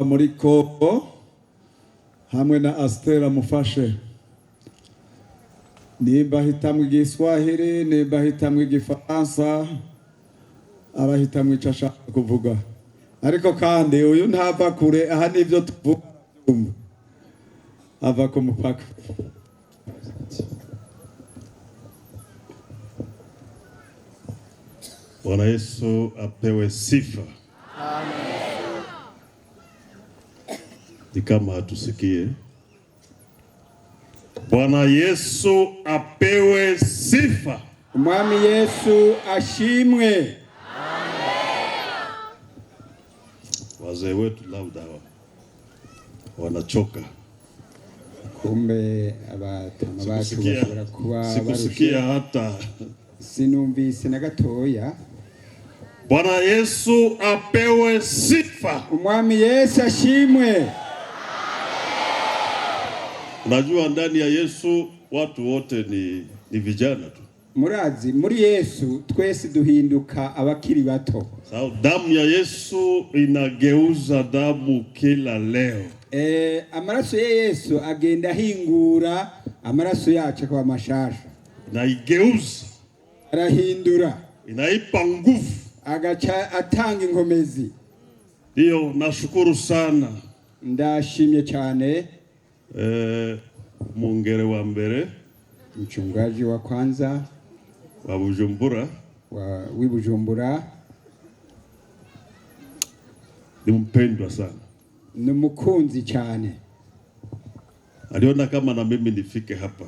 muri Kongo hamwe na Astera mufashe. Nimba hitamwe Igiswahili, nimba hitamwe Igifaransa, arahitamwe ico ashaka kuvuga. Ariko kandi uyu ntava kure, aha nivyo tuvuga ava ku mupaka. Bwana Yesu apewe sifa. Amen. Ni kama hatusikie. Bwana Yesu apewe sifa. Mwami Yesu ashimwe. Amen. Wazee wetu labda wanachoka. Kumbe abatama bacu bashobora kuba sikusikia hata sinumvise na gatoya. Bwana Yesu apewe sifa. Mwami Yesu ashimwe. Unajua ndani ya Yesu watu wote ni vijana tu. Murazi muri Yesu twese duhinduka abakiri bato. Sawa, damu ya Yesu inageuza damu kila leo. Amaraso ya Yesu agenda hingura amaraso yacu kwa mashasha. Inaigeuza, arahindura, inaipa nguvu, agacha atanga inkomezi. Ndio nashukuru sana. Ndashimye cyane Mungere wa mbere, mchungaji wa kwanza wa Bujumbura, wa Bujumbura, ni mpendwa sana, ni mukunzi cyane. Aliona kama na mimi nifike hapa.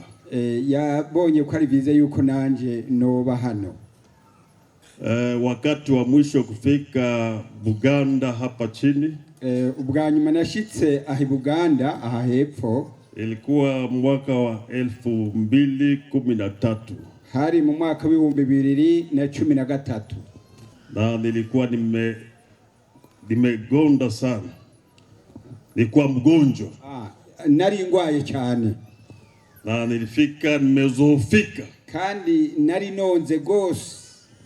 Yabonye ko ari bize yuko nanje noba hano. Wakati wa mwisho kufika Buganda hapa chini, ubwa nyuma nashitse ahi Buganda aha hepfo, ilikuwa mwaka wa 2013. Hari mu mwaka wa 2013. Na nilikuwa nimegonda sana. Nilikuwa mgonjwa. Nari ngwaye cyane. Na nilifika nimezofika. Kandi nari nonze gose.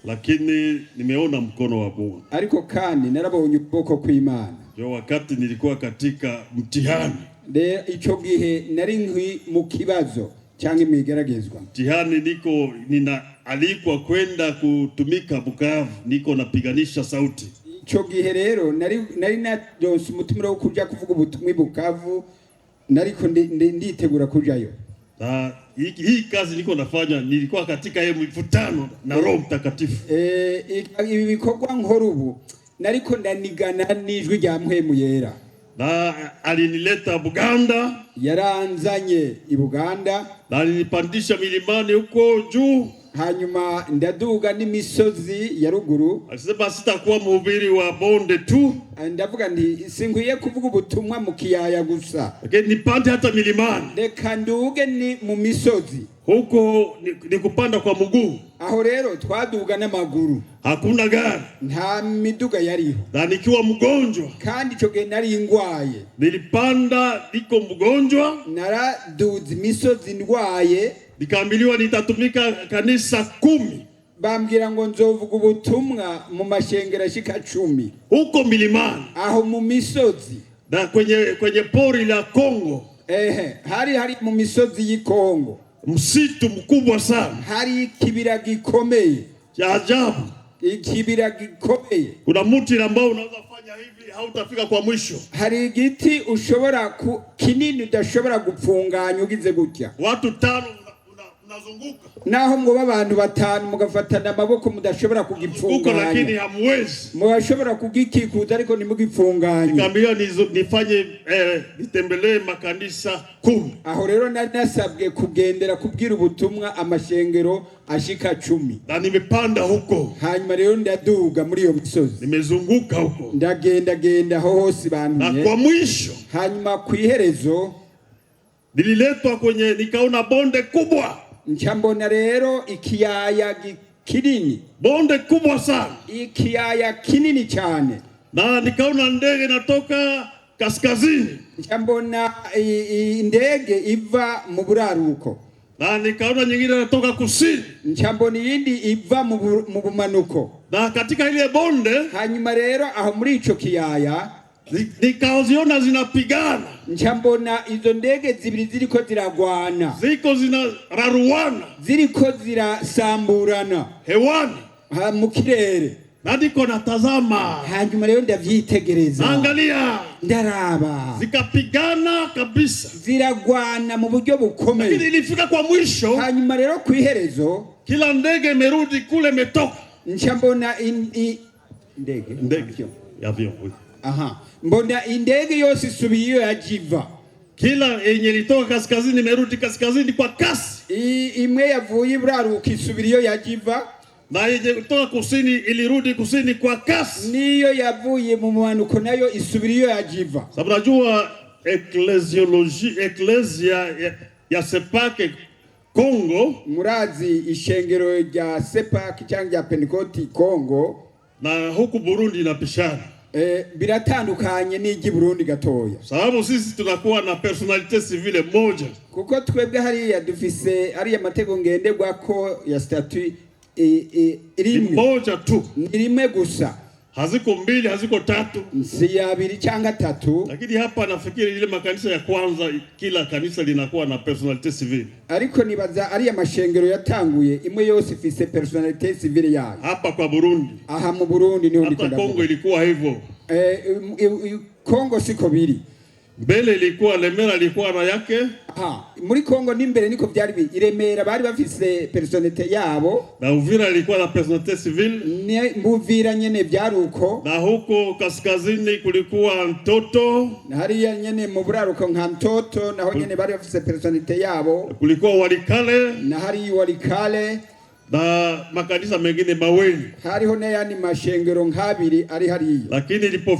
Lakini nimeona mkono wa Mungu. Ariko kandi narabonye ukuboko kw'Imana. Yo wakati nilikuwa katika mtihani. Ico gihe nari mu kibazo cyangwa imigeragezwa. Mtihani alikuwa kwenda kutumika Bukavu, niko napiganisha sauti. Ico gihe rero nari naronse umutumiro wo kuja kuvuga ubutumwa Bukavu, nariko nditegura kujayo. Na hii kazi niko nafanya, nilikuwa katika mkutano na Roho Mtakatifu. Ibi bikorwa nkorubu nariko ndanigana n'ijwi rya mpwemu yera. Na alinileta Buganda, yaranzanye i Buganda, na alinipandisha milimani huko juu, hanyuma ndaduga n'imisozi ya ruguru. Alisema sitakuwa mhubiri wa bonde tu, ndavuga nti sinkwiye kuvuga ubutumwa mu kiyaya gusa, lakini nipande hata milimani. Reka nduge ni mu misozi. Huko ni kupanda kwa mguu. Aho rero twaduga n'amaguru, hakuna gari, nta miduga yariho. Na nikiwa mgonjwa, kandi ico gihe nari ngwaye, nilipanda niko mgonjwa, naraduze imisozi ndwaye. Nikaambiliwa nitatumika kanisa 10. Bambwira ngo nzovuga ubutumwa mu mashengero ashika 10 huko milimani, aho mu misozi, na kwenye pori la Kongo. Hari mu misozi y'Kongo, msitu mkubwa sana, hari kibira gikomeye cha ajabu. Ikibira gikomeye, kuna mti ambao unaweza fanya hivi hautafika kwa mwisho. Hari igiti ushobora kinini udashobora gupfunganya ugize gutya. Watu 5 unazunguka, naho mwoba abantu 5 mugafatana amaboko mudashobora kugipfunganya, lakini hamwezi. Mwashobora kugikikuza ariko nimugipfunganya. Nikamwambia nifanye nitembelee makanisa 10. Aho rero nasabwe kugendera kubwira ubutumwa amashengero ashika 10. Na nimepanda huko. Hanyuma rero ndaduga muri iyo misozi, nimezunguka huko, ndagenda hose bantumye. Na kwa mwisho, hanyuma kwiherezo, nililetwa nikaona bonde kubwa. Nchambona rero ikiyaya kinini, bonde kubwa sana, ikiyaya kinini cyane. Na nikaona ndege natoka kaskazini, nchambona ndege iva mu buraruko. Na nikaona nyingine natoka kusini, nchambona yindi iva mu bumanuko. Na katika ile bonde, hanyuma rero aho muri ico kiyaya, nikaziona zinapigana, Njambona izo ndege zibiri ziriko ziragwana, ziko zinararuana, ziriko zirasamburana hewani, mu kirere. nadiko natazama, Hanyuma rero ndavyitegereza, angalia, ndaraba, zikapigana kabisa, ziragwana mu buryo bukomeye. lakini ilifika kwa mwisho, Hanyuma rero kwiherezo, kila ndege imerudi kule imetoka. njambona Ndege ya avion. aha, mbona indege yose isubiye iyo yajiva. Kila yenye ilitoka kaskazini imerudi kaskazini kwa kasi, Imwe yavuye iburaruka isubira iyo yajiva, na yenye kutoka kusini ilirudi kusini kwa kasi. niyo yavuye mu manuko nayo isubira iyo yajiva. Sababu najua eklesia ya Cepac Congo, Murazi ishengero rya Cepac cyangwa rya Pentecote Congo, na huku Burundi inapishana. Biratandukanye n'igi Burundi gatoya. Sababu sisi tunakuwa na personalite civile moja. Kuko twebwe hariya dufise hariya matego ngenderwa ko ya statut rimwe. Moja tu. Ni rimwe gusa. Haziko mbili, haziko tatu. Si abiri cyangwa tatu. Lakini hapa nafikiri ile makanisa ya kwanza kila kanisa linakuwa na personalite civile. Ariko nibaza ari amashengero yatanguye imwe yose ifise personalite civile yayo. Hapa kwa Burundi. Aha mu Burundi niho hata Kongo ilikuwa hivyo. Kongo siko biri. Mbele ilikuwa Lemera ilikuwa na yake. Muri Kongo n'imbere niko byari bi. Iremera bari bafise personalite yabo. Na Uvira ilikuwa na personalite civile. Mbuvira nyene byari uko. Na huko kaskazini kulikuwa Ntoto. Na hariya nyene mu buraruko nka Ntoto naho nyene bari bafise personalite yabo. Kulikuwa Walikale. Na hari Walikale. Na makanisa mengine mawili. Hariho n'ayandi mashengero nk'abiri ari hariya. Lakini ilipofika